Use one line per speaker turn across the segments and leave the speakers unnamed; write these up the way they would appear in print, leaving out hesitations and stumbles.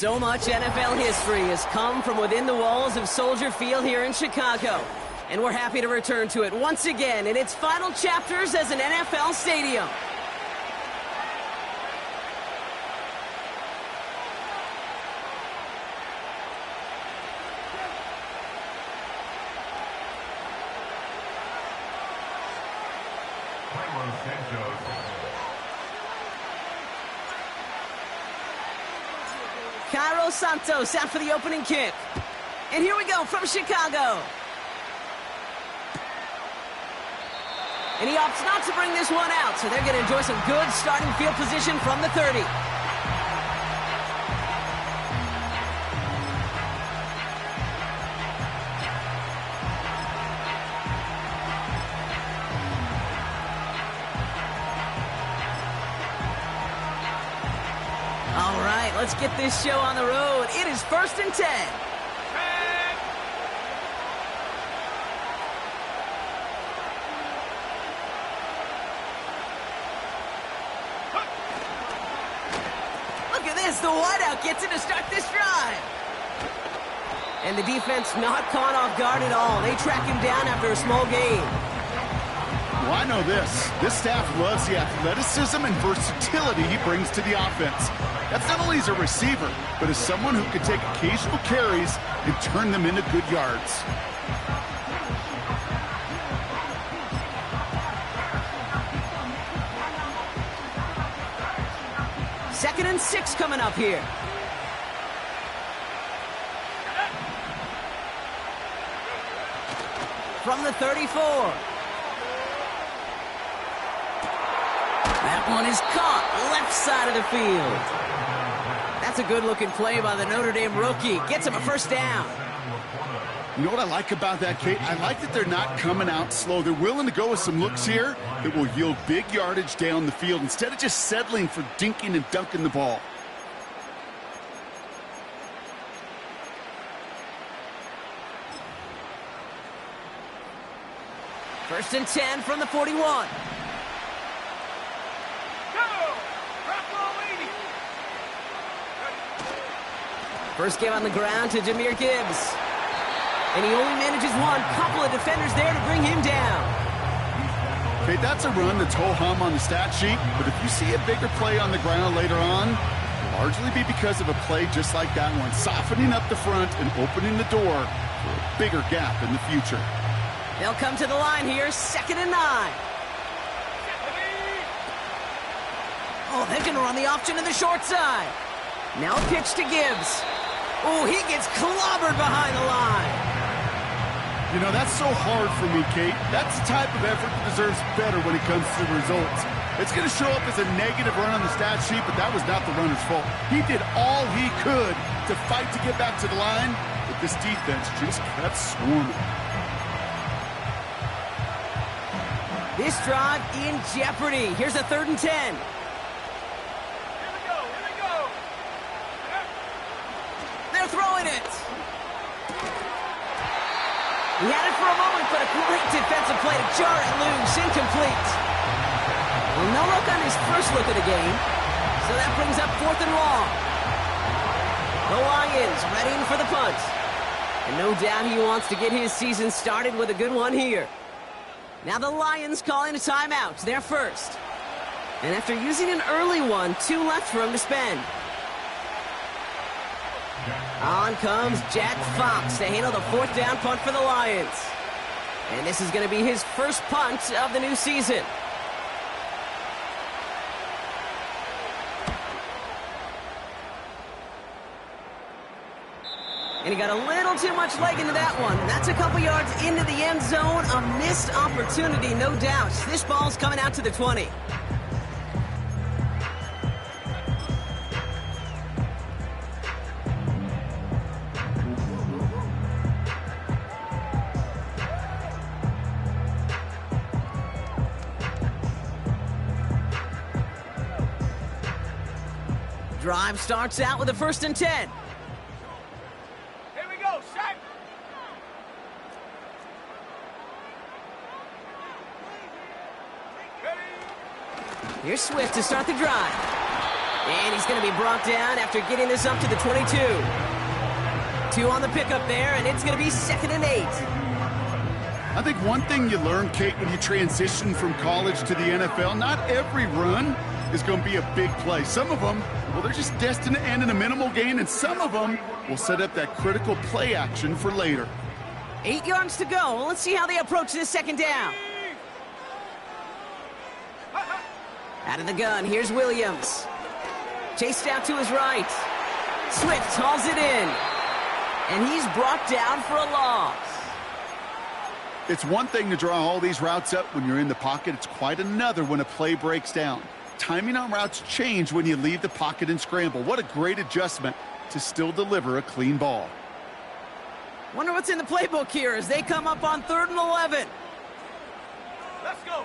So much NFL history has come from within the walls of Soldier Field here in Chicago. And we're happy to return to it once again in its final chapters as an NFL stadium. Cairo Santos out for the opening kick. And here we go from Chicago. And he opts not to bring this one out, so they're going to enjoy some good starting field position from the 30. All right, let's get this show on the road. It is 1st and 10. Look at this, the wideout gets it to start this drive. And the defense not caught off guard at all. They track him down after a small gain.
Well, I know this. This staff loves the athleticism and versatility he brings to the offense. That's not only as a receiver, but as someone who can take occasional carries and turn them into good yards.
Second and 6 coming up here. From the 34. That one is caught left side of the field. That's a good-looking play by the Notre Dame rookie. Gets him a first down.
You know what I like about that, Kate? I like that they're not coming out slow. They're willing to go with some looks here that will yield big yardage down the field instead of just settling for dinking and dunking the ball.
First and 10 from the 41. First game on the ground to Jahmyr Gibbs. And he only manages one. Couple of defenders there to bring him down.
Okay, that's a run that's ho-hum on the stat sheet, but if you see a bigger play on the ground later on, it'll largely be because of a play just like that one, softening up the front and opening the door for a bigger gap in the future.
They'll come to the line here, 2nd and 9. Oh, they're going to run the option to the short side. Now a pitch to Gibbs. Oh, he gets clobbered behind the line.
You know, that's so hard for me, Kate. That's the type of effort that deserves better when it comes to the results. It's going to show up as a negative run on the stat sheet, but that was not the runner's fault. He did all he could to fight to get back to the line, but this defense just kept swarming.
This drive in jeopardy. Here's a 3rd and 10. They're throwing it. He had it for a moment, but a great defensive play to jar it loose. Incomplete. Well, no look on his first look at the game. So that brings up 4th and long. The Lions readying for the punt. And no doubt he wants to get his season started with a good one here. Now the Lions calling a timeout. They're first. And after using an early one, 2 left for him to spend. On comes Jack Fox to handle the 4th down punt for the Lions. And this is going to be his first punt of the new season. And he got a little too much leg into that one. That's a couple yards into the end zone. A missed opportunity, no doubt. This ball's coming out to the 20. Drive starts out with a 1st and 10.
Here we go, set.
Here's Swift to start the drive. And he's going to be brought down after getting this up to the 22. 2 on the pickup there, and it's going to be 2nd and 8.
I think one thing you learn, Kate, when you transition from college to the NFL, not every run is going to be a big play. Some of them, well, they're just destined to end in a minimal gain, and some of them will set up that critical play action for later.
8 yards to go. Well, let's see how they approach this 2nd down. Out of the gun, here's Williams. Chased out to his right. Swift hauls it in. And he's brought down for a loss.
It's one thing to draw all these routes up when you're in the pocket. It's quite another when a play breaks down. Timing on routes change when you leave the pocket and scramble. What a great adjustment to still deliver a clean ball.
Wonder what's in the playbook here as they come up on 3rd and 11.
Let's go.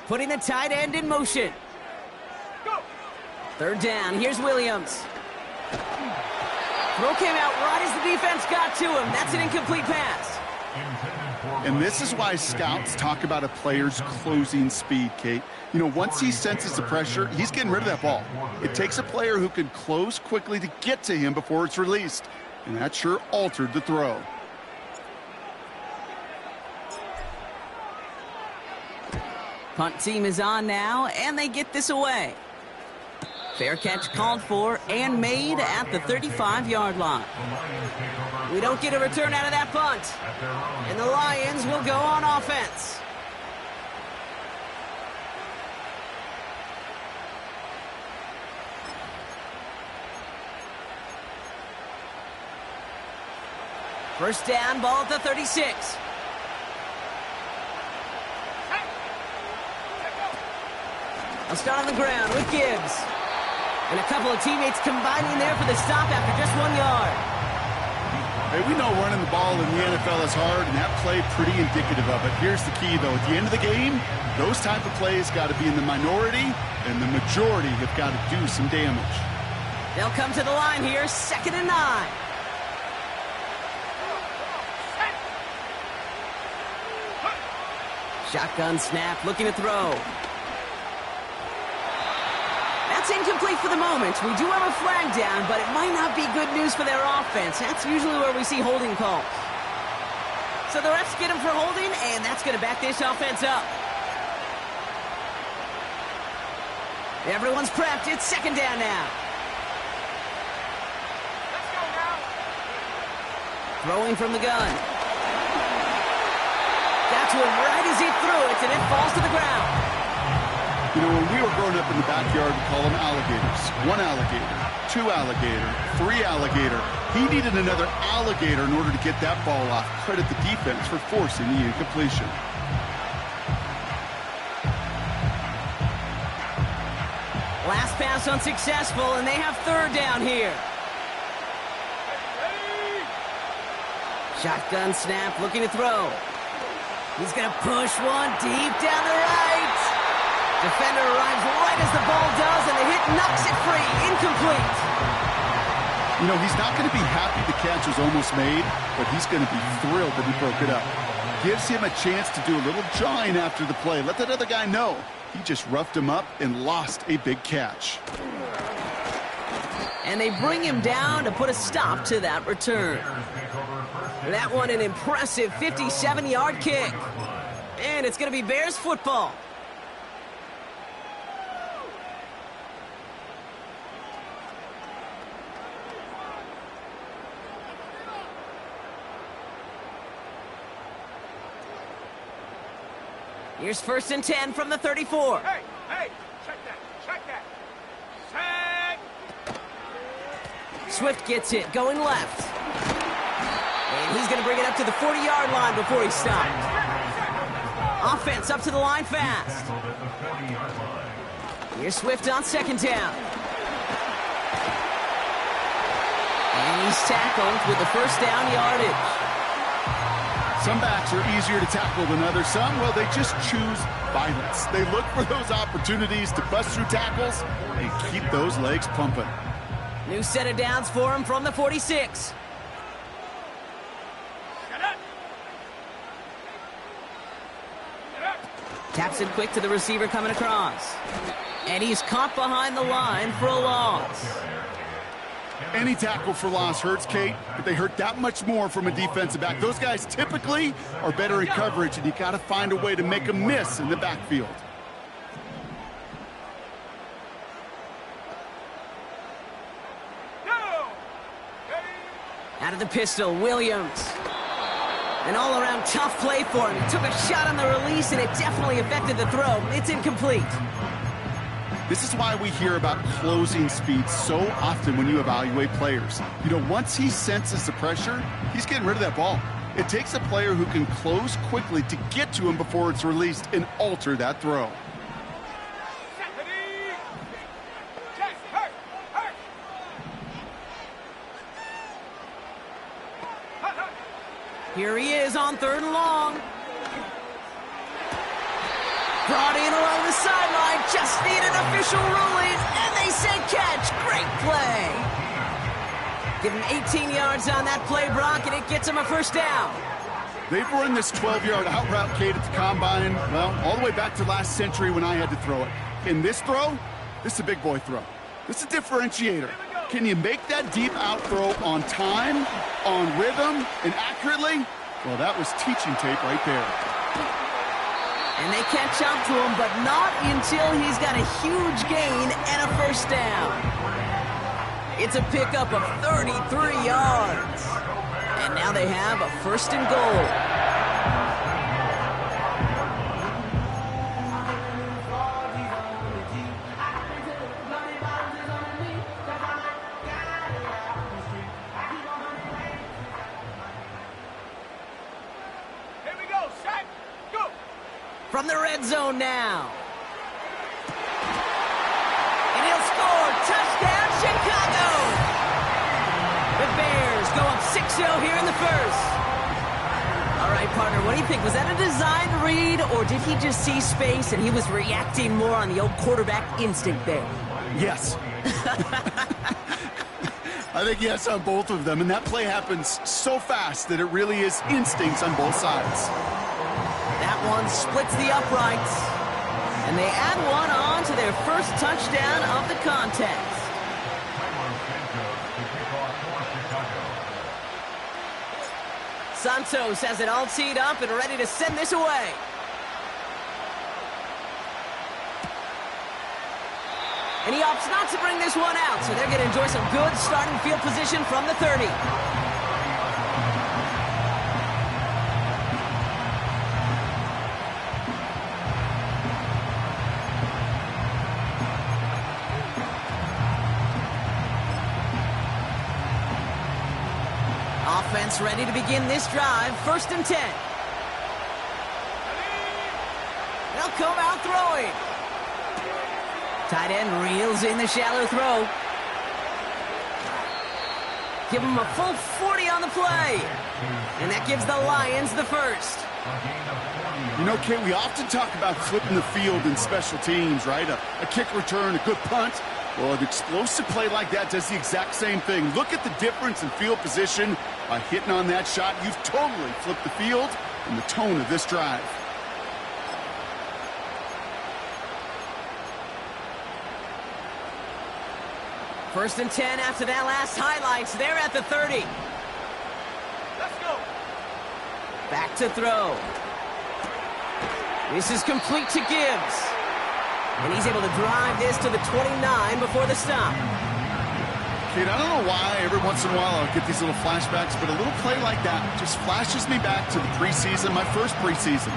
Putting the tight end in motion.
Go.
3rd down, here's Williams. Throw came out right as the defense got to him. That's an incomplete pass.
And this is why scouts talk about a player's closing speed, Kate. You know, once he senses the pressure, he's getting rid of that ball. It takes a player who can close quickly to get to him before it's released. And that sure altered the throw.
Punt team is on now, and they get this away. Fair catch called for and made at the 35-yard line. We don't get a return out of that punt. And the Lions will go on offense. First down, ball at the 36. I'll start on the ground with Gibbs. And a couple of teammates combining there for the stop after just 1 yard.
Hey, we know running the ball in the NFL is hard, and that play pretty indicative of it. Here's the key, though. At the end of the game, those type of plays got to be in the minority, and the majority have got to do some damage.
They'll come to the line here, 2nd and 9. Shotgun snap, looking to throw. That's incomplete for the moment. We do have a flag down, but it might not be good news for their offense. That's usually where we see holding calls. So the refs get him for holding, and that's going to back this offense up. Everyone's prepped. It's 2nd down now.
Let's go now.
Throwing from the gun. Got to him right as he threw it, and it falls to the ground.
You know, when we were growing up in the backyard, we call them alligators. 1 alligator, 2 alligator, 3 alligator. He needed another alligator in order to get that ball off. Credit the defense for forcing the incompletion.
Last pass unsuccessful, and they have 3rd down here. Shotgun snap, looking to throw. He's going to push one deep down the right. Defender arrives right as the ball does, and the hit knocks it free. Incomplete.
You know, he's not going to be happy the catch was almost made, but he's going to be thrilled that he broke it up. Gives him a chance to do a little jawing after the play. Let that other guy know. He just roughed him up and lost a big catch.
And they bring him down to put a stop to that return. That one an impressive 57-yard kick. And it's going to be Bears football. Here's 1st and 10 from the 34.
Hey, check that. Sack.
Swift gets it, going left. And he's going to bring it up to the 40-yard line before he stopped. Offense up to the line fast. Here's Swift on 2nd down. And he's tackled with the 1st down yardage.
Some backs are easier to tackle than others. Some, well, they just choose violence. They look for those opportunities to bust through tackles and keep those legs pumping.
New set of downs for him from the 46. Taps it quick to the receiver coming across. And he's caught behind the line for a loss.
Any tackle for loss hurts, Kate, but they hurt that much more from a defensive back. Those guys typically are better in coverage, and you got to find a way to make them miss in the backfield.
Out of the pistol, Williams. An all-around tough play for him. He took a shot on the release, and it definitely affected the throw. It's incomplete.
This is why we hear about closing speed so often when you evaluate players. You know, once he senses the pressure, he's getting rid of that ball. It takes a player who can close quickly to get to him before it's released and alter that throw.
Here he is on 3rd and long. Brought in along the sideline, just need an official ruling, and they say catch. Great play. Give him 18 yards on that play, Brock, and it gets him a 1st down.
They've run this 12-yard out route, Kate, at the combine, well, all the way back to last century when I had to throw it. In this throw, this is a big boy throw. This is a differentiator. Can you make that deep out throw on time, on rhythm, and accurately? Well, that was teaching tape right there.
And they catch up to him, but not until he's got a huge gain and a 1st down. It's a pickup of 33 yards. And now they have a 1st and goal. From the red zone now. And he'll score. Touchdown, Chicago! The Bears go up 6-0 here in the 1st. All right, partner, what do you think? Was that a designed read, or did he just see space and he was reacting more on the old quarterback instinct there?
Yes. I think yes on both of them, and that play happens so fast that it really is instincts on both sides.
That one splits the uprights, and they add one on to their 1st touchdown of the contest. Santos has it all teed up and ready to send this away. And he opts not to bring this one out, so they're going to enjoy some good starting field position from the 30. Offense ready to begin this drive. 1st and 10. They'll come out throwing. Tight end reels in the shallow throw. Give him a full 40 on the play. And that gives the Lions the 1st.
You know, Kate, we often talk about flipping the field in special teams, right? A kick return, a good punt. Well, an explosive play like that does the exact same thing. Look at the difference in field position. By hitting on that shot, you've totally flipped the field and the tone of this drive.
First and 10 after that last highlights. They're at the 30.
Let's go.
Back to throw. This is complete to Gibbs. And he's able to drive this to the 29 before the stop.
Kate, I don't know why every once in a while I'll get these little flashbacks, but a little play like that just flashes me back to the preseason, my first preseason.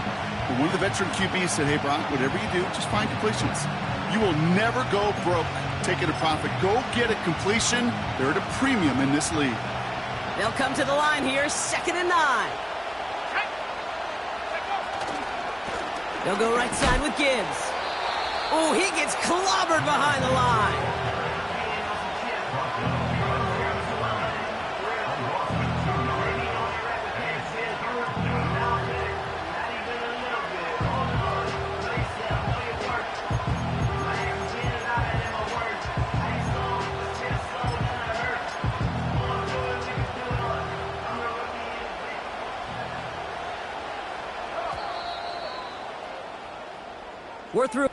But one of the veteran QBs said, hey, Brock, whatever you do, just find completions. You will never go broke taking a profit. Go get a completion. They're at a premium in this league.
They'll come to the line here, 2nd and 9. They'll go right side with Gibbs. Oh, he gets clobbered behind the line. We're through.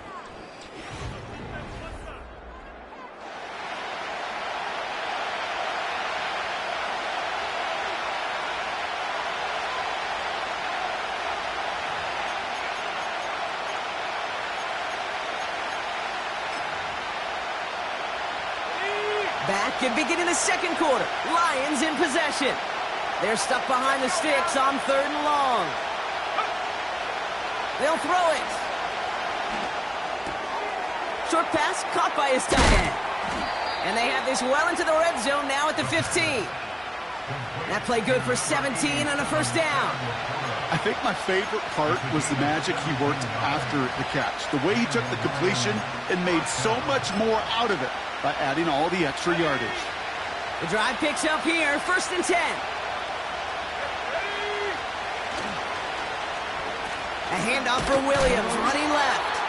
Back and beginning the second quarter. Lions in possession. They're stuck behind the sticks on 3rd and long. They'll throw it. Short pass caught by his tight end. And they have this well into the red zone now at the 15. That play good for 17 on a first down.
I think my favorite part was the magic he worked after the catch. The way he took the completion and made so much more out of it by adding all the extra yardage.
The drive picks up here, 1st and 10. A handoff for Williams, running left.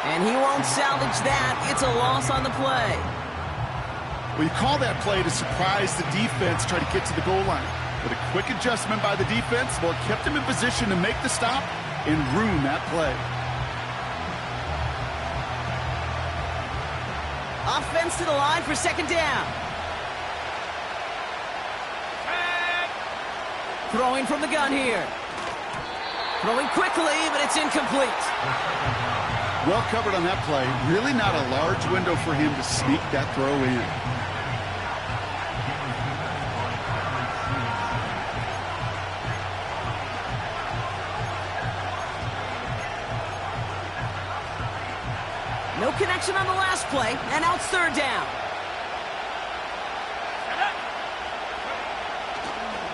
And he won't salvage that. It's a loss on the play.
Well, you call that play to surprise the defense, try to get to the goal line. But a quick adjustment by the defense, well, it kept him in position to make the stop and ruin that play.
Offense to the line for 2nd down. Throwing from the gun here. Throwing quickly, but it's incomplete.
Well covered on that play. Really not a large window for him to sneak that throw in.
No connection on the last play, and now it's 3rd down.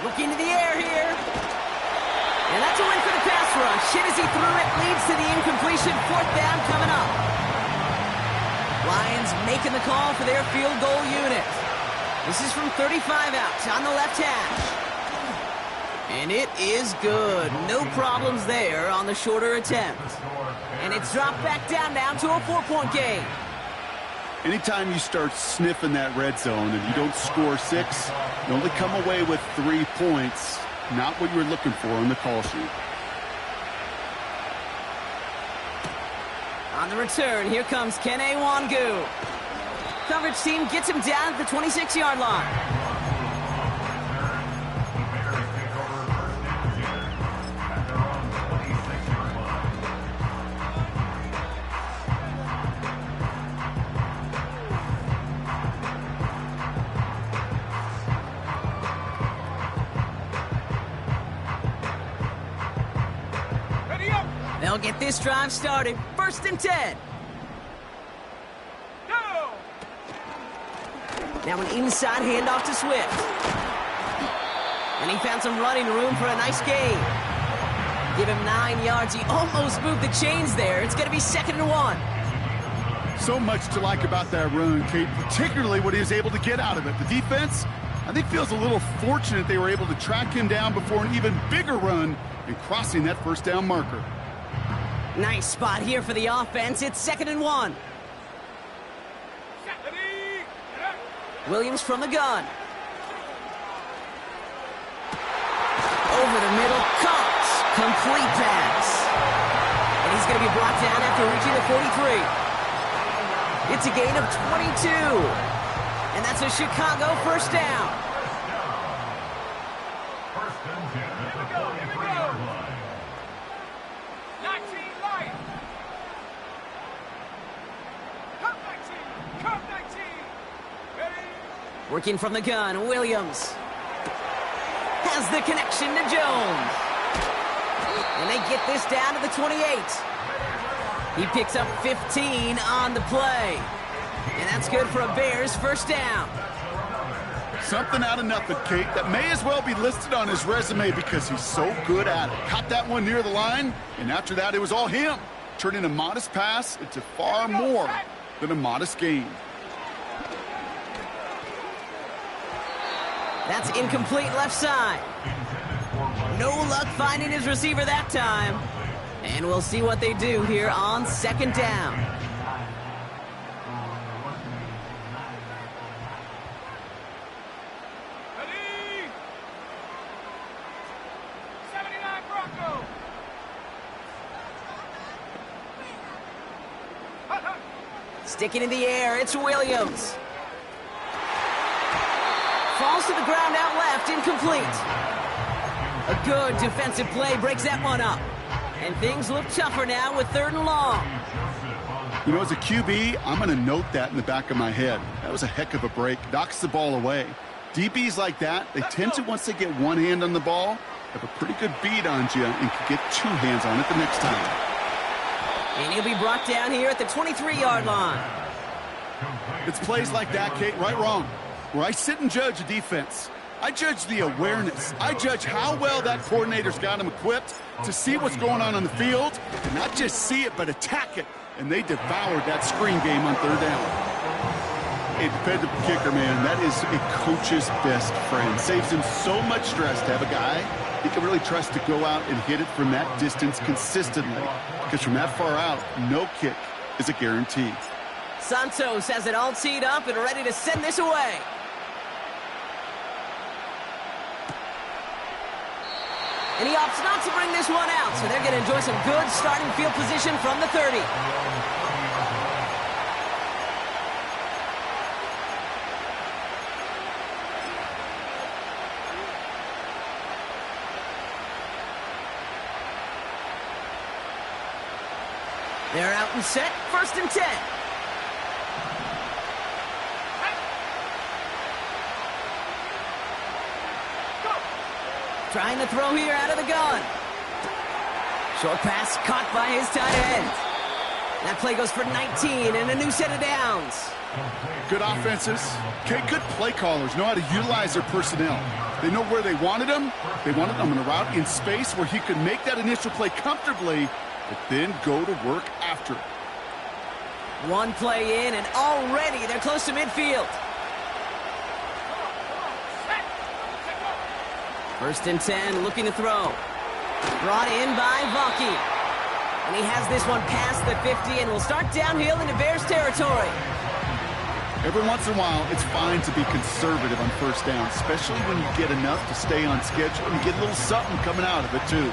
Looking to the air here. And that's a win for the pass rush. Hit as he threw it, leads to the incompletion. 4th down coming up. Lions making the call for their field goal unit. This is from 35 out on the left hash. And it is good. No problems there on the shorter attempt. And it's dropped back down now to a 4-point game.
Anytime you start sniffing that red zone and you don't score 6, you only come away with 3 points. Not what you were looking for on the call sheet.
On the return, here comes Kene Wangu. Coverage team gets him down at the 26-yard line. They'll get this drive started. 1st and 10.
Go!
Now an inside handoff to Swift. And he found some running room for a nice gain. Give him 9 yards. He almost moved the chains there. It's going to be 2nd and 1.
So much to like about that run, Kate, particularly what he was able to get out of it. The defense, I think, feels a little fortunate they were able to track him down before an even bigger run and crossing that 1st down marker.
Nice spot here for the offense. It's 2nd and 1. Williams from the gun. Over the middle, caught. Complete pass. And he's going to be brought down after reaching the 43. It's a gain of 22. And that's a Chicago 1st down. Working from the gun, Williams has the connection to Jones. And they get this down to the 28. He picks up 15 on the play. And that's good for a Bears 1st down.
Something out of nothing, Kate, that may as well be listed on his resume because he's so good at it. Caught that one near the line, and after that, it was all him, turning a modest pass into far more than a modest gain.
That's incomplete left side. No luck finding his receiver that time. And we'll see what they do here on 2nd down.
Ready? 79 Bronco.
Sticking in the air, it's Williams. Falls to the ground out left, incomplete. A good defensive play breaks that one up. And things look tougher now with 3rd and long.
You know, as a QB, I'm going to note that in the back of my head. That was a heck of a break. Knocks the ball away. DBs like that, they tend to, once they get one hand on the ball, have a pretty good beat on you and can get 2 hands on it the next time.
And he'll be brought down here at the 23-yard line.
It's plays like that, Kate, right, wrong, where I sit and judge a defense. I judge the awareness. I judge how well that coordinator's got them equipped to see what's going on the field, and not just see it, but attack it. And they devoured that screen game on 3rd down. A defensive kicker, man, that is a coach's best friend. Saves him so much stress to have a guy he can really trust to go out and hit it from that distance consistently. Because from that far out, no kick is a guarantee.
Santos has it all teed up and ready to send this away. And he opts not to bring this one out, so they're going to enjoy some good starting field position from the 30. They're out and set, 1st and 10. Trying to throw here out of the gun. Short pass caught by his tight end. That play goes for 19 and a new set of downs.
Good offenses. Okay, good play callers know how to utilize their personnel. They know where they wanted them. They wanted them on a route in space where he could make that initial play comfortably, but then go to work after it.
One play in, and already they're close to midfield. 1st and 10, looking to throw. Brought in by Vaki. And he has this one past the 50 and will start downhill into Bears territory.
Every once in a while, it's fine to be conservative on 1st down, especially when you get enough to stay on schedule and get a little something coming out of it, too.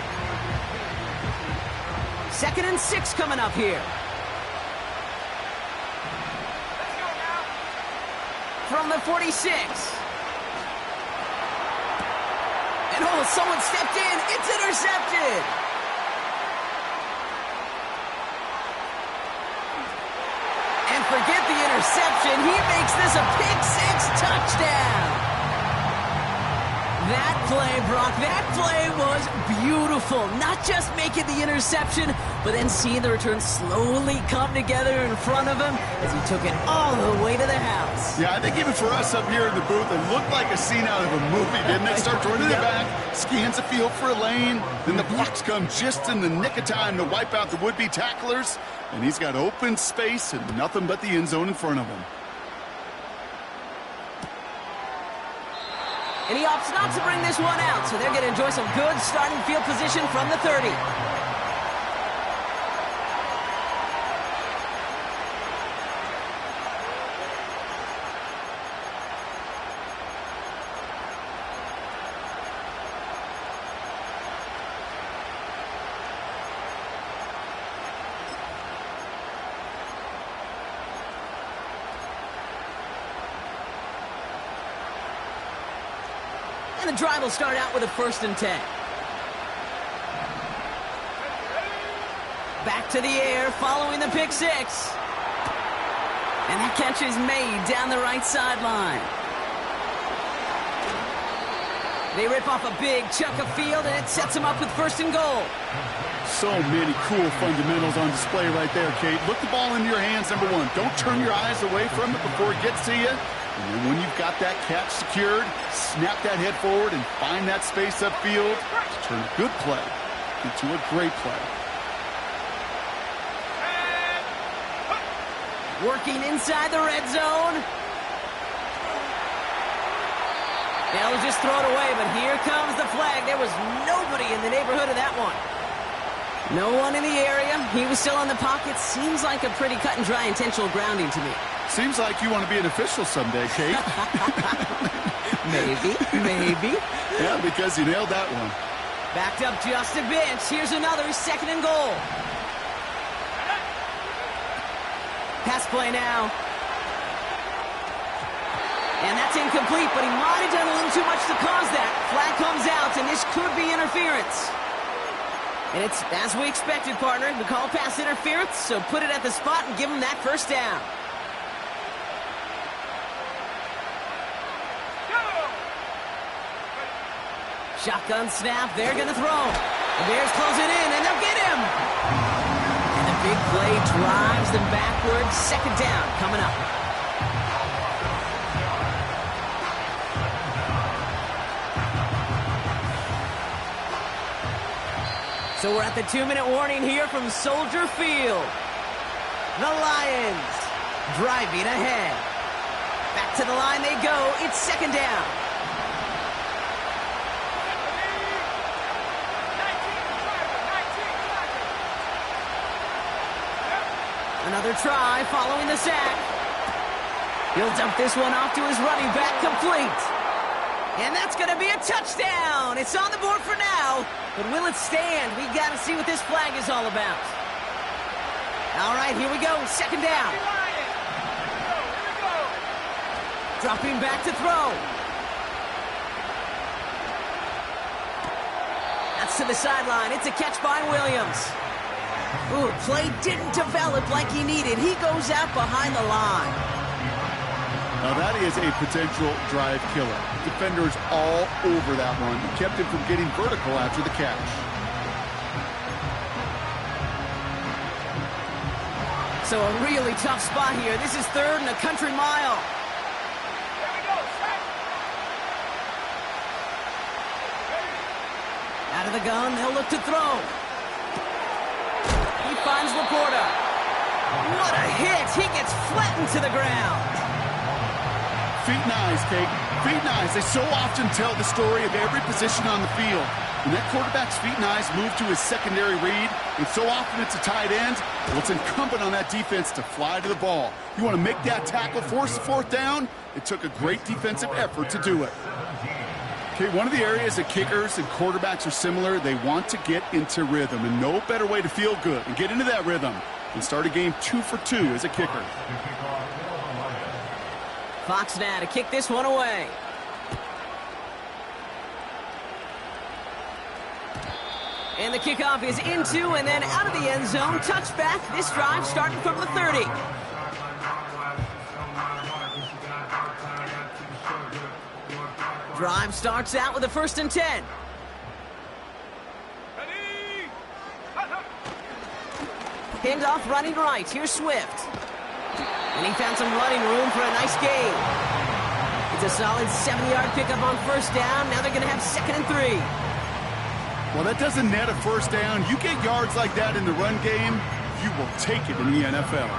2nd and 6 coming up here. From the 46. And oh, someone stepped in. It's intercepted. And forget the interception. He makes this a pick-6 touchdown. That play, Brock, that play was beautiful. Not just making the interception, but then seeing the return slowly come together in front of him as he took it all the way to the house.
Yeah, I think even for us up here in the booth, it looked like a scene out of a movie, didn't it? Start running it back, scans the field for a lane, then the blocks come just in the nick of time to wipe out the would-be tacklers, and he's got open space and nothing but the end zone in front of him.
And he opts not to bring this one out, so they're going to enjoy some good starting field position from the 30. And the drive will start out with a 1st and 10. Back to the air, following the pick-6. And that catch is made down the right sideline. They rip off a big chunk of field, and it sets them up with 1st and goal.
So many cool fundamentals on display right there, Kate. Look the ball into your hands, number one. Don't turn your eyes away from it before it gets to you. And then when you've got that catch secured, snap that head forward and find that space upfield to turn a good play into a great play.
Working inside the red zone. They'll just throw it away, but here comes the flag. There was nobody in the neighborhood of that one. No one in the area. He was still in the pocket. Seems like a pretty cut and dry intentional grounding to me.
Seems like you want to be an official someday, Kate.
Maybe.
Yeah, because you nailed that one.
Backed up just a bit. Here's another 2nd and goal. Pass play now. And that's incomplete, but he might have done a little too much to cause that. Flag comes out, and this could be interference. And it's as we expected, partner. We call pass interference, so put it at the spot and give him that first down. Shotgun snap, they're going to throw. The Bears close it in, and they'll get him. And the big play drives them backwards. Second down coming up. So we're at the 2-minute warning here from Soldier Field. The Lions driving ahead. Back to the line they go. It's second down. Another try following the sack. He'll dump this one off to his running back, complete. And that's going to be a touchdown. It's on the board for now. But will it stand? We got to see what this flag is all about. All right, here we go. Second down. Dropping back to throw. That's to the sideline. It's a catch by Williams. Ooh, play didn't develop like he needed. He goes out behind the line.
Now that is a potential drive killer. Defenders all over that one. Kept him from getting vertical after the catch.
So a really tough spot here. This is third and a country mile.
Here we go, set.
Out of the gun, they'll look to throw. He finds Laporta. What a hit! He gets flattened to the ground.
Feet and eyes, Kate. Feet and eyes. They so often tell the story of every position on the field. When that quarterback's feet and eyes move to his secondary read, and so often it's a tight end, well, it's incumbent on that defense to fly to the ball. You want to make that tackle, force the fourth down? It took a great defensive effort to do it. Okay, one of the areas that kickers and quarterbacks are similar, they want to get into rhythm, and no better way to feel good and get into that rhythm than start a game 2 for 2 as a kicker.
Fox now to kick this one away. And the kickoff is into and then out of the end zone. Touchback. This drive starting from the 30. Drive starts out with a 1st and 10. Handoff running right. Here's Swift. And he found some running room for a nice gain. It's a solid 70-yard pickup on 1st down. Now they're going to have 2nd and 3.
Well, that doesn't net a 1st down. You get yards like that in the run game, you will take it in the NFL.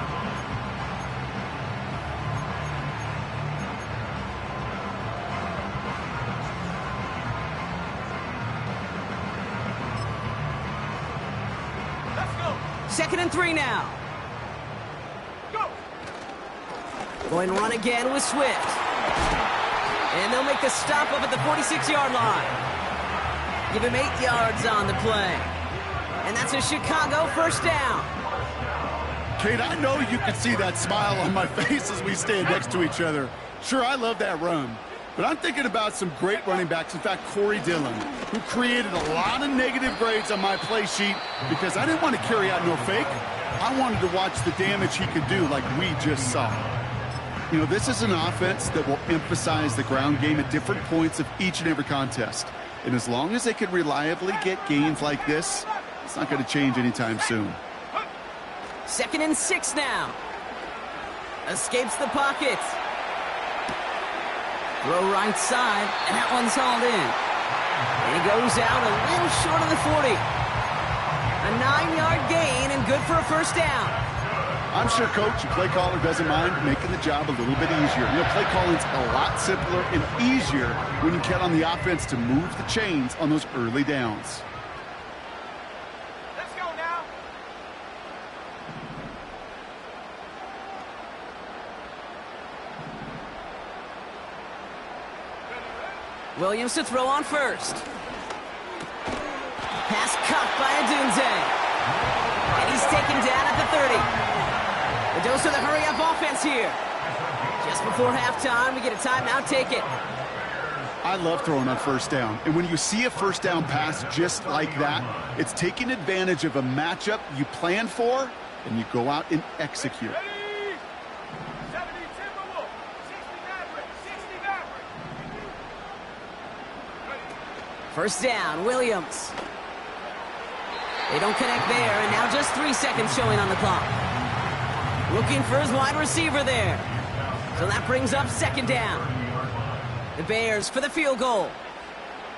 Let's go.
2nd and 3 now. Going to run again with Swift. And they'll make the stop up at the 46-yard line. Give him 8 yards on the play. And that's a Chicago 1st down.
Kate, I know you can see that smile on my face as we stand next to each other. Sure, I love that run. But I'm thinking about some great running backs. In fact, Corey Dillon, who created a lot of negative grades on my play sheet because I didn't want to carry out no fake. I wanted to watch the damage he could do like we just saw. You know, this is an offense that will emphasize the ground game at different points of each and every contest. And as long as they can reliably get gains like this, it's not going to change anytime soon.
2nd and 6 now. Escapes the pocket. Throw right side, and that one's hauled in. And he goes out a little short of the 40. A 9-yard gain and good for a 1st down.
I'm sure coach and play caller doesn't mind making the job a little bit easier. You know, play calling's a lot simpler and easier when you count on the offense to move the chains on those early downs.
Let's go now.
Williams to throw on 1st. Pass caught by Adunze. And he's taken down at the 30. The A dose of the hurry-up offense here. Just before halftime, we get a timeout. Take it.
I love throwing on first down. And when you see a first down pass just like that, it's taking advantage of a matchup you plan for, and you go out and execute.
Ready? 70 Timberwolves, 60 Mavericks, 60 Mavericks.
First down, Williams. They don't connect there, and now just 3 seconds showing on the clock. Looking for his wide receiver there. So that brings up second down. The Bears for the field goal.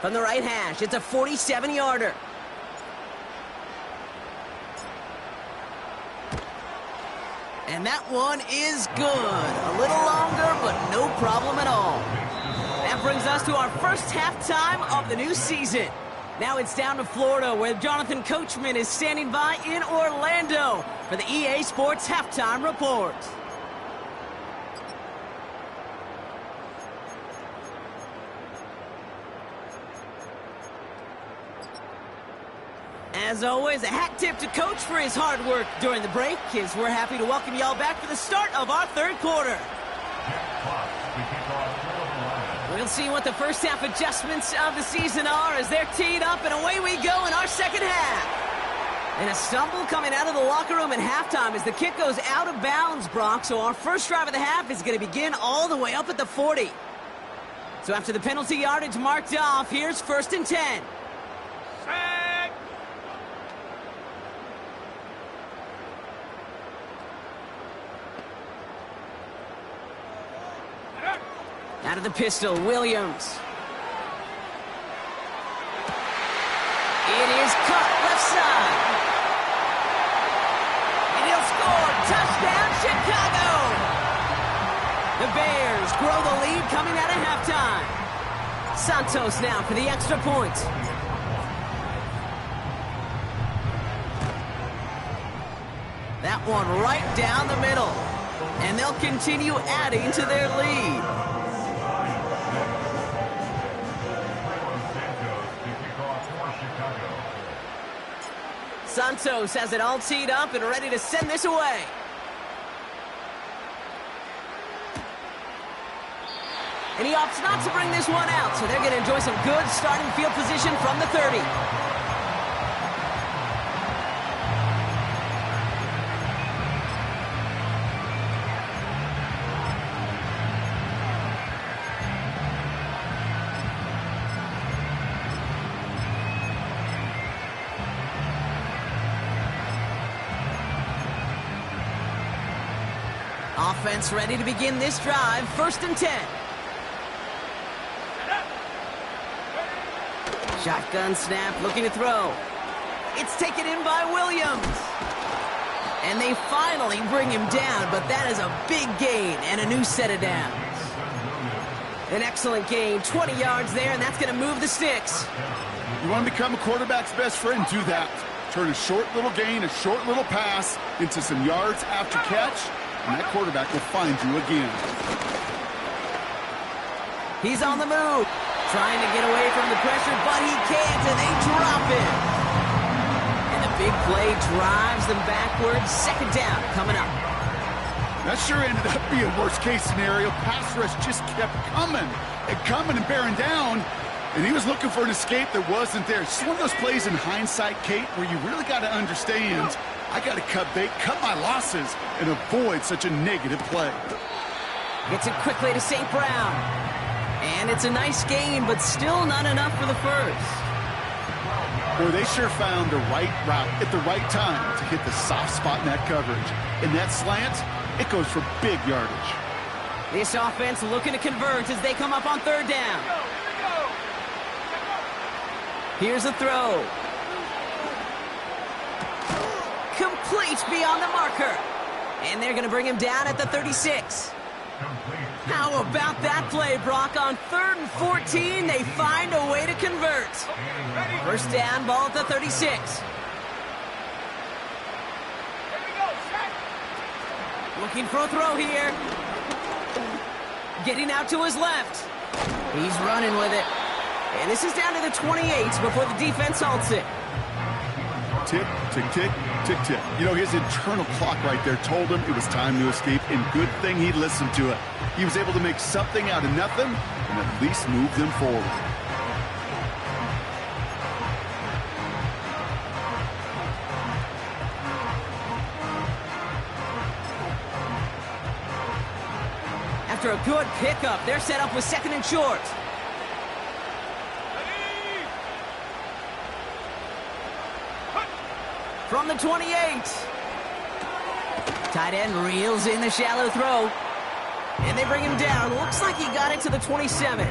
From the right hash, it's a 47-yarder. And that one is good. A little longer, but no problem at all. That brings us to our first halftime of the new season. Now it's down to Florida, where Jonathan Coachman is standing by in Orlando for the EA Sports Halftime Report. As always, a hat tip to Coach for his hard work during the break, as we're happy to welcome y'all back for the start of our third quarter. We'll see what the first half adjustments of the season are as they're teed up, and away we go in our second half. And a stumble coming out of the locker room at halftime as the kick goes out of bounds, Brock. So our first drive of the half is going to begin all the way up at the 40. So after the penalty yardage marked off, here's 1st and 10.
Sack.
Out of the pistol, Williams. It is cut left side. And he'll score. Touchdown, Chicago. The Bears grow the lead coming out of halftime. Santos now for the extra point. That one right down the middle. And they'll continue adding to their lead. Santos has it all teed up and ready to send this away. And he opts not to bring this one out, so they're going to enjoy some good starting field position from the 30. Offense ready to begin this drive. 1st and 10. Shotgun snap, looking to throw. It's taken in by Williams. And they finally bring him down, but that is a big gain and a new set of downs. An excellent gain, 20 yards there, and that's going to move the sticks.
You want to become a quarterback's best friend, do that. Turn a short little gain, a short little pass into some yards after catch, and that quarterback will find you again.
He's on the move, trying to get away from the pressure, but he can't, and they drop it. And the big play drives them backwards. 2nd down coming up.
That sure ended up being worst-case scenario. Pass rush just kept coming and bearing down, and he was looking for an escape that wasn't there. It's one of those plays in hindsight, Kate, where you really got to understand, I got to cut bait, cut my losses, and avoid such a negative play.
Gets it quickly to St. Brown. And it's a nice gain, but still not enough for the first.
Boy, they sure found the right route at the right time to hit the soft spot in that coverage. In that slant, it goes for big yardage.
This offense looking to convert as they come up on 3rd down. Here's a throw. Complete beyond the marker. And they're going to bring him down at the 36. How about that play, Brock? On 3rd and 14, they find a way to convert. 1st down, ball at the 36. Looking for a throw here. Getting out to his left. He's running with it. And this is down to the 28 before the defense halts it.
Tick, tick, tick, tick, tick. You know, his internal clock right there told him it was time to escape, and good thing he listened to it. He was able to make something out of nothing and at least move them forward.
After a good pickup, they're set up with 2nd and short. From the 28. Tight end reels in the shallow throw. And they bring him down. Looks like he got it to the 27.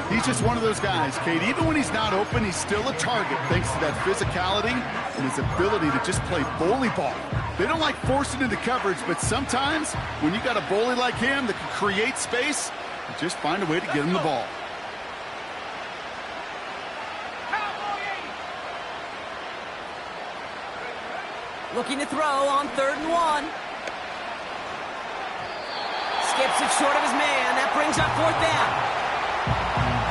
He's just one of those guys, Kate. Even when he's not open, he's still a target thanks to that physicality and his ability to just play bully ball. They don't like forcing into coverage, but sometimes when you got a bully like him that can create space, you just find a way to get him the ball.
Looking to throw on 3rd and 1. Skips it short of his man. That brings up 4th down.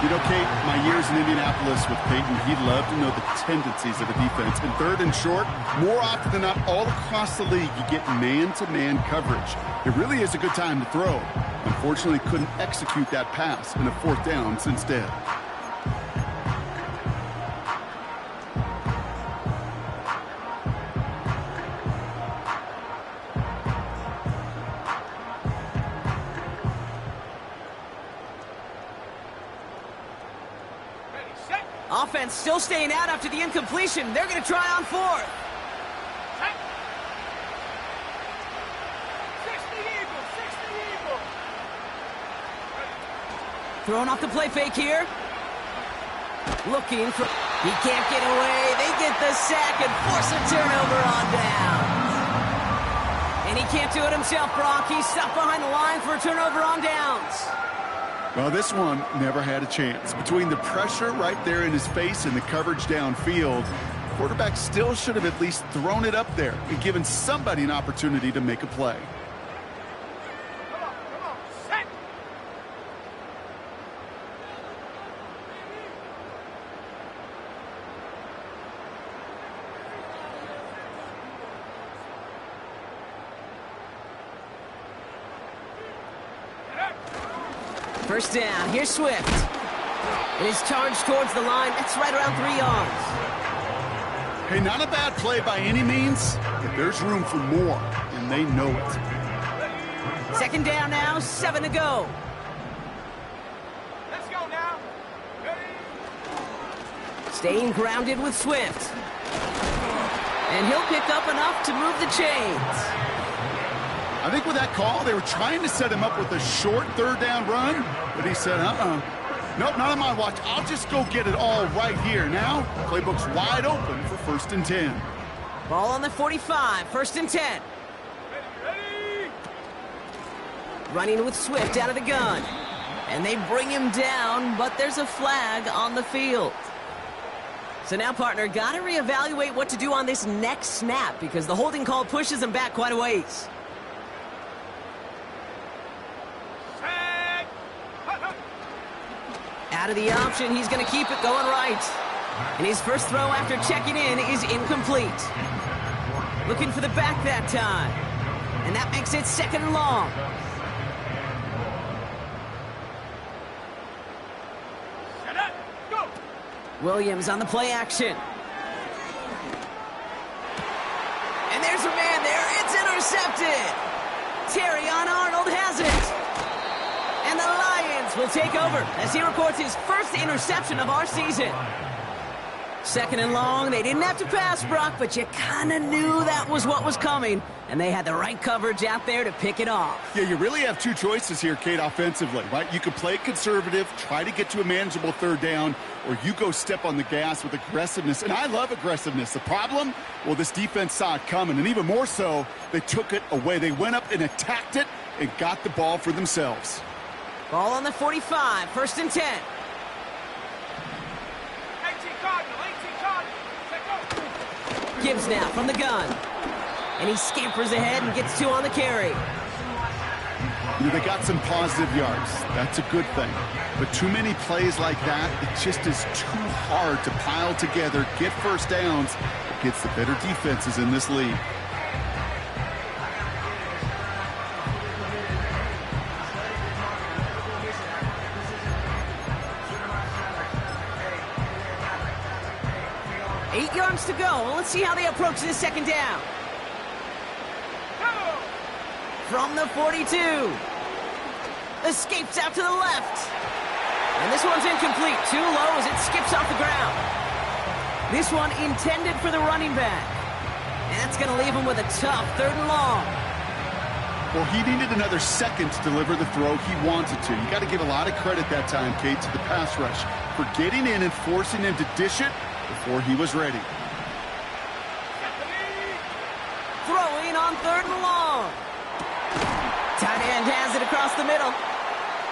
You know, Kate, my years in Indianapolis with Peyton, he'd love to know the tendencies of a defense. And 3rd and short, more often than not, all across the league, you get man-to-man coverage. It really is a good time to throw. Unfortunately, couldn't execute that pass in a 4th down instead.
Offense still staying out after the incompletion. They're going to try on 4th.
60 Eagles.
Throwing off the play fake here. Looking for... He can't get away. They get the sack and force a turnover on down. And he can't do it himself, Brock. He's stuck behind the line for a turnover on downs.
Well, this one never had a chance. Between the pressure right there in his face and the coverage downfield, quarterback still should have at least thrown it up there and given somebody an opportunity to make a play.
Come on, set.
First down. Here's Swift. It is charged towards the line. That's right around 3 yards.
Hey, not a bad play by any means, but there's room for more, and they know it.
2nd down now, 7 to go.
Let's go now.
Staying grounded with Swift. And he'll pick up enough to move the chains.
I think with that call, they were trying to set him up with a short 3rd down run, but he said, nope, not on my watch. I'll just go get it all right here. Now, playbook's wide open for 1st and 10.
Ball on the 45, 1st and 10.
Ready.
Running with Swift out of the gun. And they bring him down, but there's a flag on the field. So now, partner, got to reevaluate what to do on this next snap because the holding call pushes him back quite a ways. Out of the option, he's going to keep it going right. And his first throw after checking in is incomplete. Looking for the back that time. And that makes it 2nd and long.
Set up. Go.
Williams on the play action. And there's a man there. It's intercepted. Terrion Arnold has it. And the Lions will take over as he records his first interception of our season. 2nd and long. They didn't have to pass, Brock, but you kind of knew that was what was coming. And they had the right coverage out there to pick it off.
Yeah, you really have 2 choices here, Kate, offensively, right? You could play conservative, try to get to a manageable 3rd down, or you go step on the gas with aggressiveness. And I love aggressiveness. The problem? Well, this defense saw it coming, and even more so, they took it away. They went up and attacked it and got the ball for themselves.
Ball on the 45, 1st and 10.
18 Cardinal. Let go.
Gibbs now from the gun. And he scampers ahead and gets 2 on the carry.
They got some positive yards. That's a good thing. But too many plays like that, it just is too hard to pile together, get first downs against the better defenses in this league.
Eight yards to go. Well, let's see how they approach this second down. From the 42. Escapes out to the left. And this one's incomplete. Too low as it skips off the ground. This one intended for the running back. And that's going to leave him with a tough 3rd and long.
Well, he needed another second to deliver the throw he wanted to. You got to give a lot of credit that time, Kate, to the pass rush for getting in and forcing him to dish it before he was ready.
Throwing on 3rd and long. Tight end has it across the middle.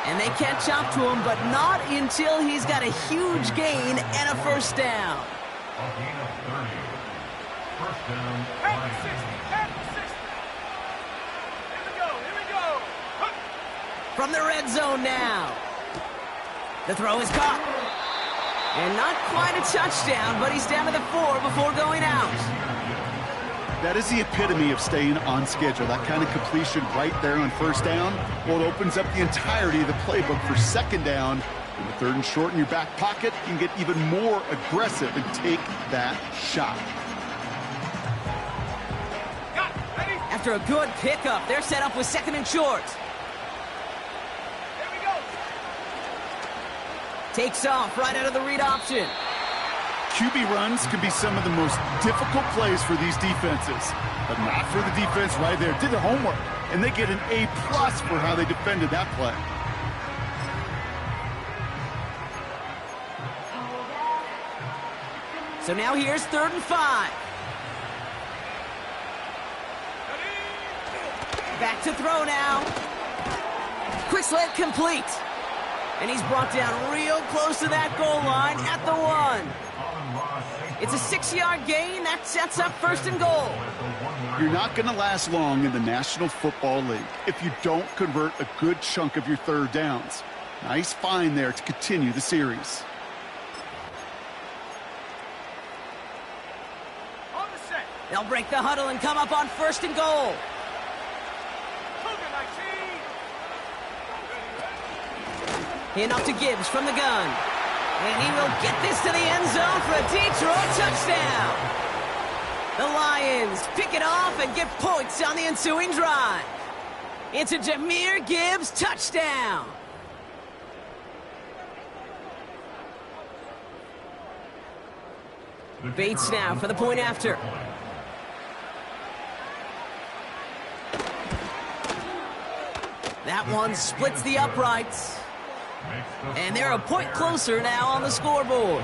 And they catch up to him, but not until he's got a huge gain and a first down.
A gain of 30. First down.
At the 60. At the 60. Here we go. Here we go. Huh.
From the red zone now. The throw is caught. And not quite a touchdown, but he's down to the 4 before going out.
That is the epitome of staying on schedule. That kind of completion right there on first down. Well, it opens up the entirety of the playbook for second down. In the 3rd and short in your back pocket, you can get even more aggressive and take that shot.
Got it. Ready?
After a good pickup, they're set up with 2nd and short.
Here we go.
Takes off right out of the read option.
QB runs can be some of the most difficult plays for these defenses, but not for the defense right there. Did their homework, and they get an A+ for how they defended that play.
So now here's 3rd and 5. Back to throw now. Quick slant complete. And he's brought down real close to that goal line at the 1. It's a 6-yard gain. That sets up 1st and goal.
You're not going to last long in the National Football League if you don't convert a good chunk of your 3rd downs. Nice find there to continue the series.
On the set.
They'll break the huddle and come up on 1st and goal.
Cougar 19.
Hand off to Gibbs from the gun. And he will get this to the end zone for a Detroit touchdown. The Lions pick it off and get points on the ensuing drive. It's a Jahmyr Gibbs touchdown. Bates now for the point after. That one splits the uprights. And they're a point closer now on the scoreboard.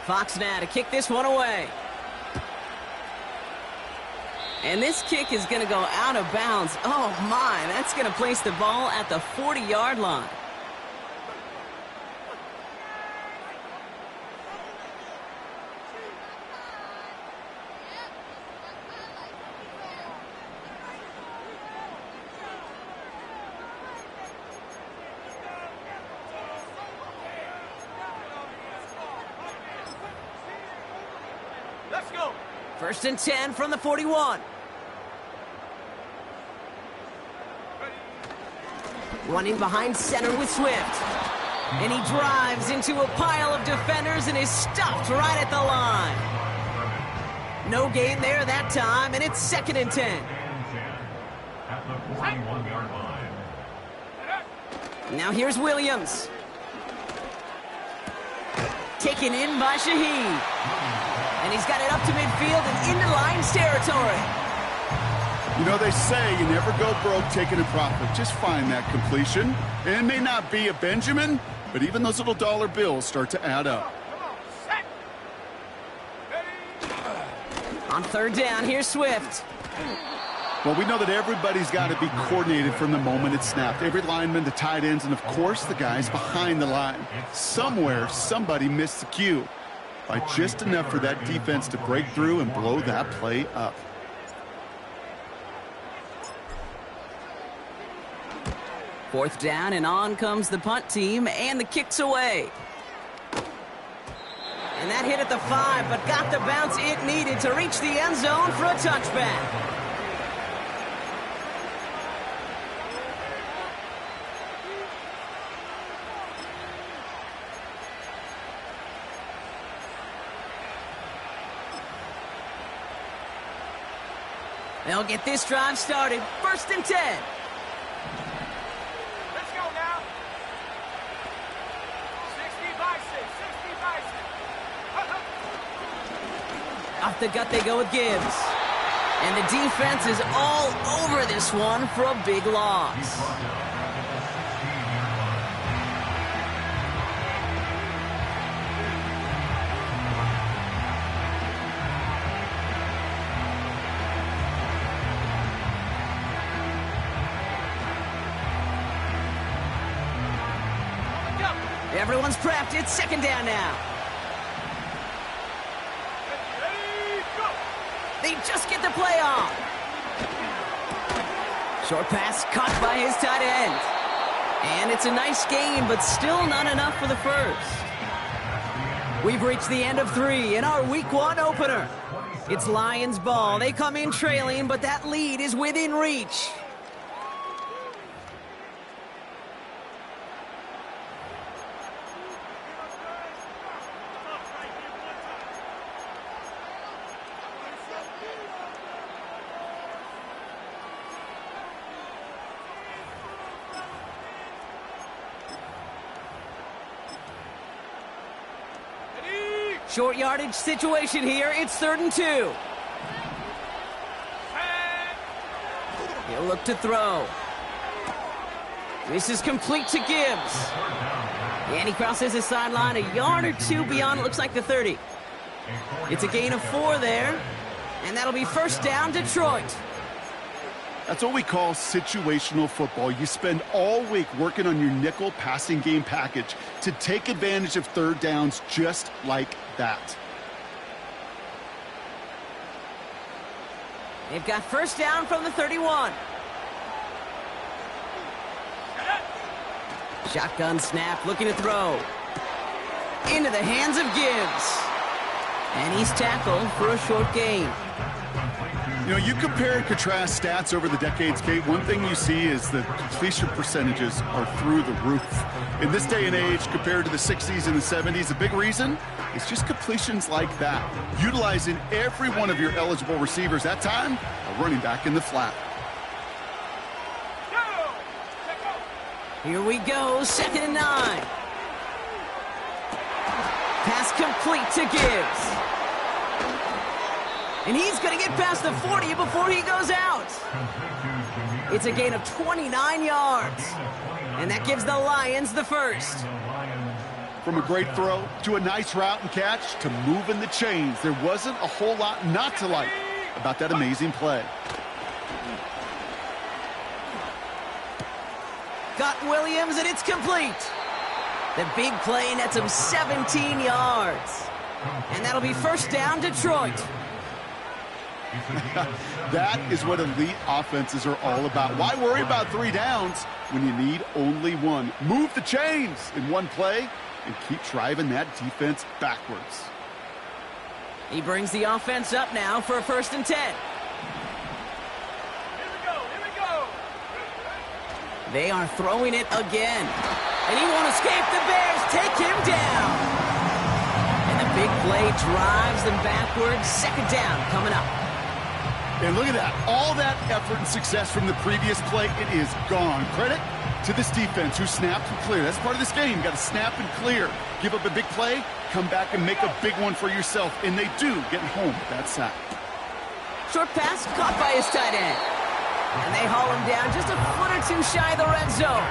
Fox now to kick this one away. And this kick is going to go out of bounds. Oh, my. That's going to place the ball at the 40-yard line.
Let's go.
1st and 10 from the 41. Running behind center with Swift. And he drives into a pile of defenders and is stopped right at the line. No gain there that time, and it's 2nd and 10.
At the 41-yard line.
Now here's Williams. Taken in by Shaheed. And he's got it up to midfield and into Lions territory.
You know, they say you never go broke taking a profit. Just find that completion. And it may not be a Benjamin, but even those little dollar bills start to add up.
Come on. Set. Ready.
On 3rd down, here's Swift.
Well, we know that everybody's got to be coordinated from the moment it's snapped. Every lineman, the tight ends, and of course the guys behind the line. Somewhere, somebody missed the cue. by just enough for that defense to break through and blow that play up.
Fourth down, and on comes the punt team, and the kick's away. And that hit at the 5, but got the bounce it needed to reach the end zone for a touchback. They'll get this drive started. 1st and 10.
Let's go now. 60 by 6. 60 by 6.
Off the gut they go with Gibbs. And the defense is all over this one for a big loss. Everyone's prepped. It's 2nd down now.
Ready, go.
They just get the play on. Short pass caught by his tight end. And it's a nice gain, but still not enough for the first. We've reached the end of 3 in our Week 1 opener. It's Lions ball. They come in trailing, but that lead is within reach. Short yardage situation here. It's 3rd and 2. He'll look to throw. This is complete to Gibbs. And he crosses the sideline a yard or 2 beyond, it looks like the 30. It's a gain of 4 there. And that'll be 1st down, Detroit.
That's what we call situational football. You spend all week working on your nickel passing game package to take advantage of 3rd downs just like that.
They've got 1st down from the 31. Shotgun snap, looking to throw. Into the hands of Gibbs. And he's tackled for a short gain.
You know, you compare and contrast stats over the decades, Kate. One thing you see is the completion percentages are through the roof. In this day and age, compared to the 60s and the 70s, a big reason is just completions like that. Utilizing every one of your eligible receivers. That time, a running back in the flat.
Here we go, 2nd and 9. Pass complete to Gibbs. And he's going to get past the 40 before he goes out. It's a gain of 29 yards. And that gives the Lions the 1st.
From a great throw to a nice route and catch to moving the chains, there wasn't a whole lot not to like about that amazing play.
Got Williams, and it's complete. The big play nets him 17 yards. And that'll be 1st down, Detroit.
That is what elite offenses are all about. Why worry about 3 downs when you need only 1? Move the chains in one play and keep driving that defense backwards.
He brings the offense up now for a 1st and 10.
Here we go. Here we go.
They are throwing it again. And he won't escape. The Bears take him down. And the big play drives them backwards. 2nd down coming up.
And look at that. All that effort and success from the previous play, it is gone. Credit to this defense who snapped and cleared. That's part of this game. You got to snap and clear. Give up a big play, come back and make a big one for yourself. And they do, getting home with that sack.
Short pass caught by his tight end. And they haul him down just a foot or 2 shy of the red zone.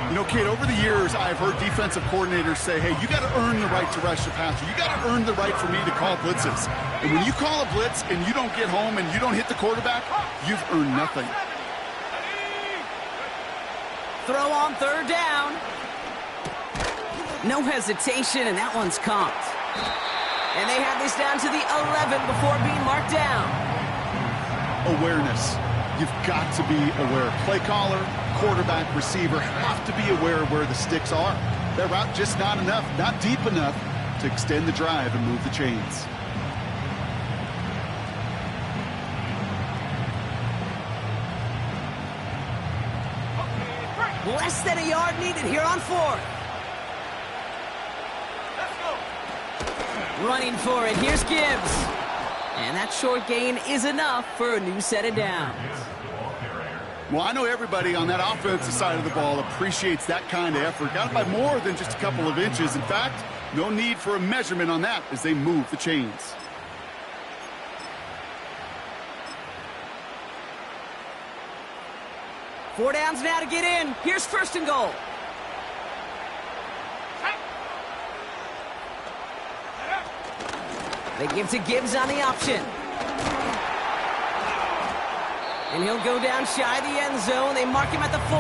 You know, Kate, over the years, I've heard defensive coordinators say, hey, you got to earn the right to rush the passer. You got to earn the right for me to call blitzes. And when you call a blitz and you don't get home and you don't hit the quarterback, you've earned nothing.
Throw on 3rd down. No hesitation, and that one's caught. And they have this down to the 11 before being marked down.
Awareness. You've got to be aware. Play caller, quarterback, receiver have to be aware of where the sticks are. That route just not enough, not deep enough to extend the drive and move the chains.
Less than a yard needed here on fourth.
Let's go.
Running for it. Here's Gibbs. And that short gain is enough for a new set of downs.
Well, I know everybody on that offensive side of the ball appreciates that kind of effort. Got it by more than just a couple of inches. In fact, no need for a measurement on that as they move the chains.
Four downs now to get in. Here's first and goal. They give to Gibbs on the option. And he'll go down shy of the end zone. They mark him at the 4.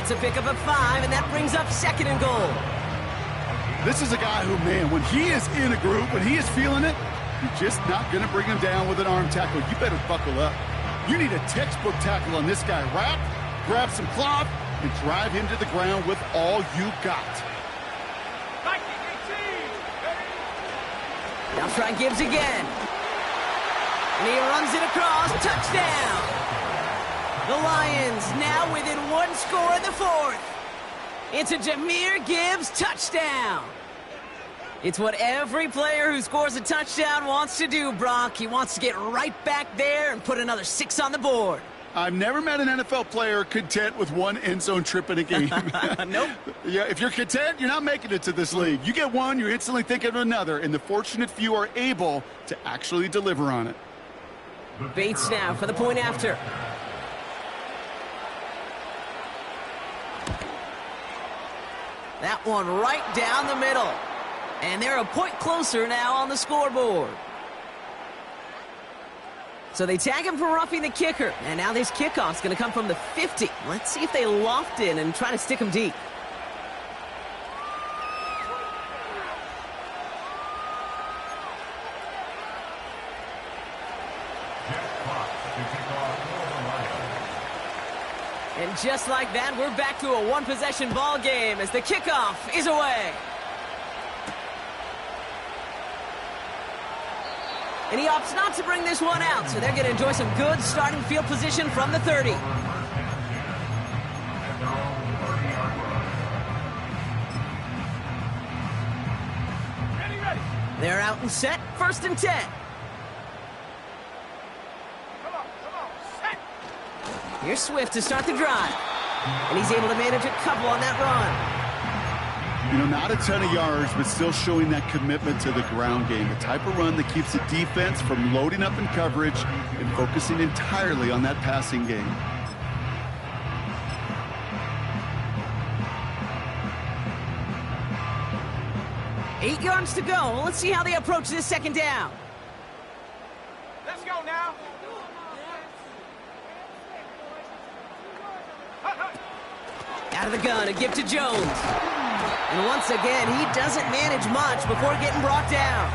It's a pickup of 5, and that brings up second and goal.
This is a guy who, man, when he is in a group, when he is feeling it, you're just not going to bring him down with an arm tackle. You better buckle up. You need a textbook tackle on this guy. Wrap, grab some cloth, and drive him to the ground with all you got.
Now try Gibbs again. And he runs it across. Touchdown. The Lions now within 1 score in the 4th. It's a Jahmyr Gibbs touchdown. It's what every player who scores a touchdown wants to do, Brock. He wants to get right back there and put another 6 on the board.
I've never met an NFL player content with 1 end zone trip in a game.
Nope.
Yeah, if you're content, you're not making it to this league. You get one, you're instantly thinking of another, and the fortunate few are able to actually deliver on it.
Bates now for the point after. That one right down the middle. And they're a point closer now on the scoreboard. So they tag him for roughing the kicker. And now this kickoff's going to come from the 50. Let's see if they loft in and try to stick him deep. And just like that, we're back to a one-possession ball game as the kickoff is away. And he opts not to bring this one out, so they're going to enjoy some good starting field position from the 30.
Ready.
They're out and set, 1st and 10.
Come on, set.
Here's Swift to start the drive. And he's able to manage a couple on that run.
You know, not a ton of yards, but still showing that commitment to the ground game. The type of run that keeps the defense from loading up in coverage and focusing entirely on that passing game.
Eight yards to go. Let's see how they approach this second down.
Let's go now.
Out of the gun, a give to Jones. And once again, he doesn't manage much before getting brought down.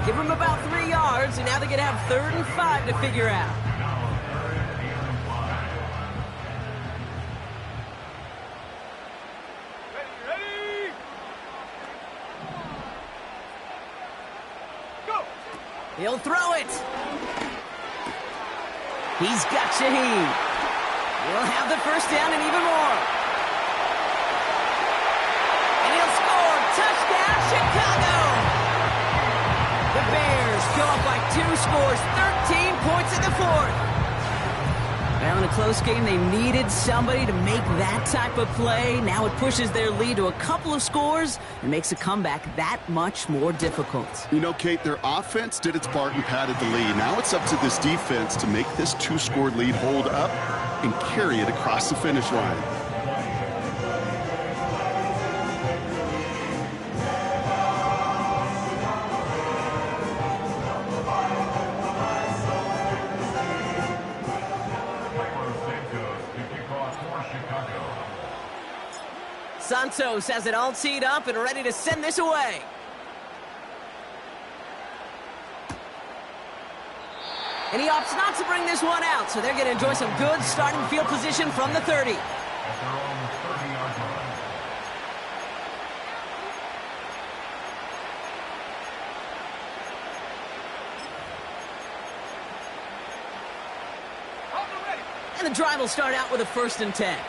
Give him about 3 yards, and now they're going to have 3rd and 5 to figure out.
Ready. Go.
He'll throw it. He's got Shaheed. He'll have the first down and even more. Touchdown, Chicago! The Bears go up by 2 scores, 13 points in the 4th. Well, in a close game, they needed somebody to make that type of play. Now it pushes their lead to a couple of scores and makes a comeback that much more difficult.
You know, Kate, their offense did its part and padded the lead. Now it's up to this defense to make this 2-score lead hold up and carry it across the finish line.
Santos has it all teed up and ready to send this away. And he opts not to bring this one out, so they're going to enjoy some good starting field position from the 30.
At their own 30-yard line.
And the drive will start out with a 1st and 10.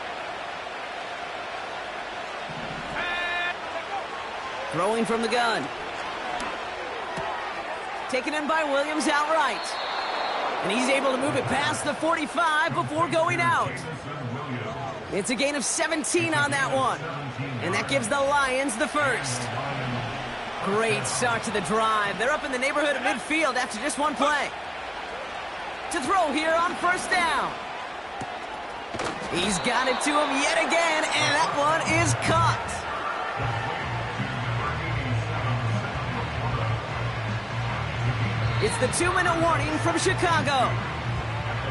Throwing from the gun. Taken in by Williams outright. And he's able to move it past the 45 before going out. It's a gain of 17 on that one. And that gives the Lions the 1st. Great start to the drive. They're up in the neighborhood of midfield after just one play. To throw here on 1st down. He's got it to him yet again, and that one is caught. It's the 2-minute warning from Chicago.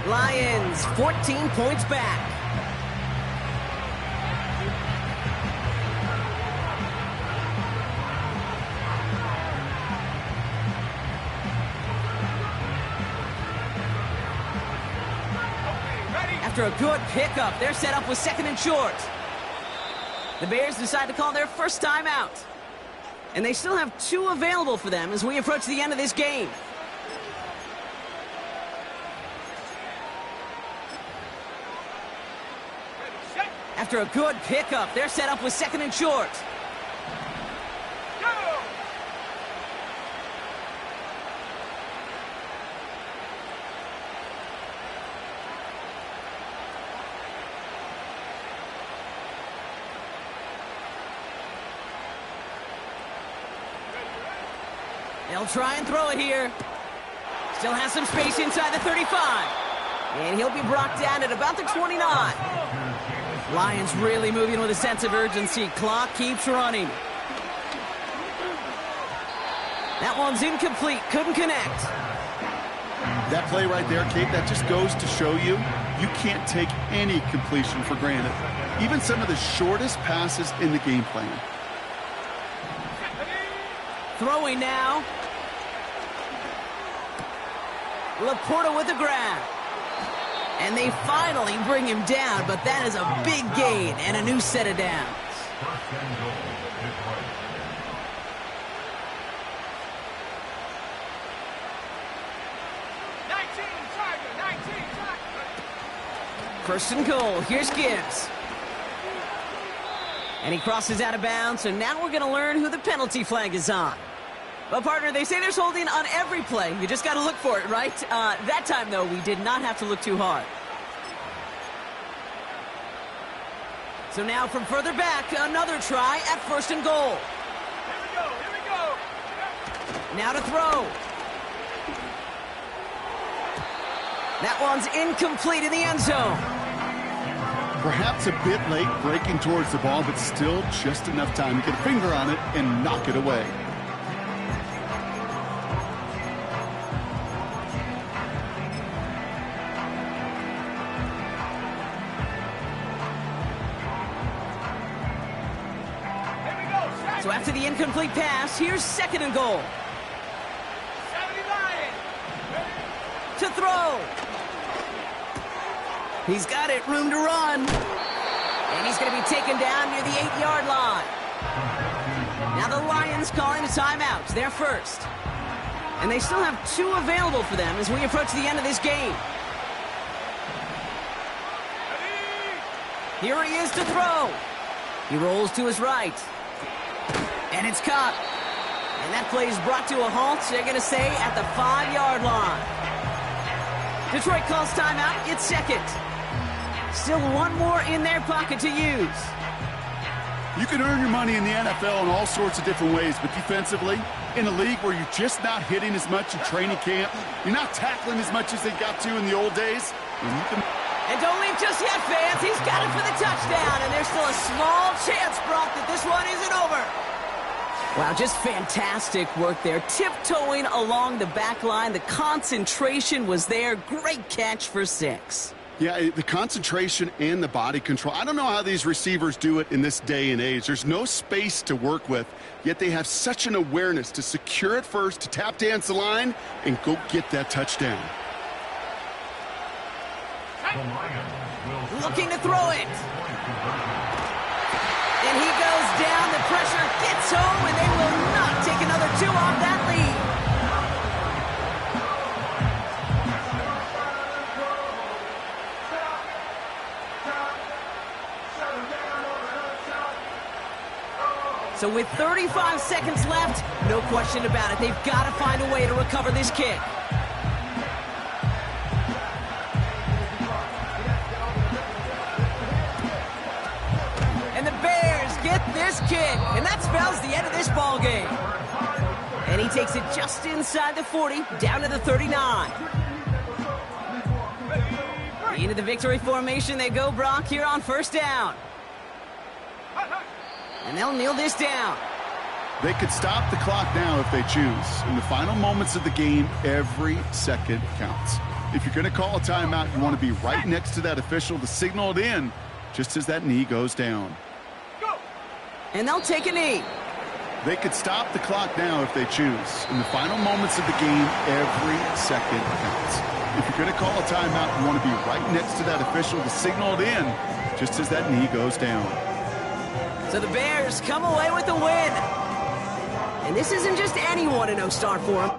Lions 14 points back. After a good pickup, they're set up with 2nd and short. The Bears decide to call their first timeout. And they still have 2 available for them as we approach the end of this game. After a good pickup, they're set up with 2nd and short. They'll try and throw it here. Still has some space inside the 35. And he'll be brought down at about the 29. Lions really moving with a sense of urgency. Clock keeps running. That one's incomplete. Couldn't connect.
That play right there, Kate, that just goes to show you can't take any completion for granted. Even some of the shortest passes in the game plan.
Throwing now. Laporta with the grab. And they finally bring him down, but that is a big gain and a new set of downs.
1st and goal.
First and goal. Here's Gibbs. And he crosses out of bounds, so now we're going to learn who the penalty flag is on. Well, partner, they say there's holding on every play. You just got to look for it, right? That time, though, we did not have to look too hard. So now from further back, another try at 1st and goal.
Here we go.
Now to throw. That one's incomplete in the end zone.
Perhaps a bit late breaking towards the ball, but still just enough time to get a finger on it and knock it away.
So after the incomplete pass, here's 2nd and goal.
70 Lions.
To throw. He's got it, room to run. And he's going to be taken down near the 8-yard line. Now the Lions calling a timeout. They're first. And they still have 2 available for them as we approach the end of this game. Here he is to throw. He rolls to his right. And it's caught. And that play is brought to a halt. They're going to say at the 5-yard line. Detroit calls timeout. It's 2nd. Still 1 more in their pocket to use.
You can earn your money in the NFL in all sorts of different ways, but defensively, in a league where you're just not hitting as much in training camp, you're not tackling as much as they got to in the old days,
And don't leave just yet, fans. He's got it for the touchdown, and there's still a small chance, Brock, that this one isn't over. Wow, just fantastic work there. Tiptoeing along the back line. The concentration was there. Great catch for 6.
Yeah, the concentration and the body control. I don't know how these receivers do it in this day and age. There's no space to work with, yet they have such an awareness to secure it first, to tap dance the line, and go get that touchdown.
Looking to throw it. And he goes down. The pressure gets home, and they will not take another 2 off that lead. So with 35 seconds left, no question about it, they've got to find a way to recover this kick. And the Bears get this kick, and that spells the end of this ball game. And he takes it just inside the 40, down to the 39. Into the victory formation they go, Brock, here on first down. And they'll kneel this down.
They could stop the clock now if they choose. In the final moments of the game, every second counts. If you're going to call a timeout, you want to be right next to that official to signal it in just as that knee goes down.
Go.
And they'll take a knee.
They could stop the clock now if they choose. In the final moments of the game, every second counts. If you're going to call a timeout, you want to be right next to that official to signal it in just as that knee goes down.
So the Bears come away with the win. And this isn't just anyone in no start for them.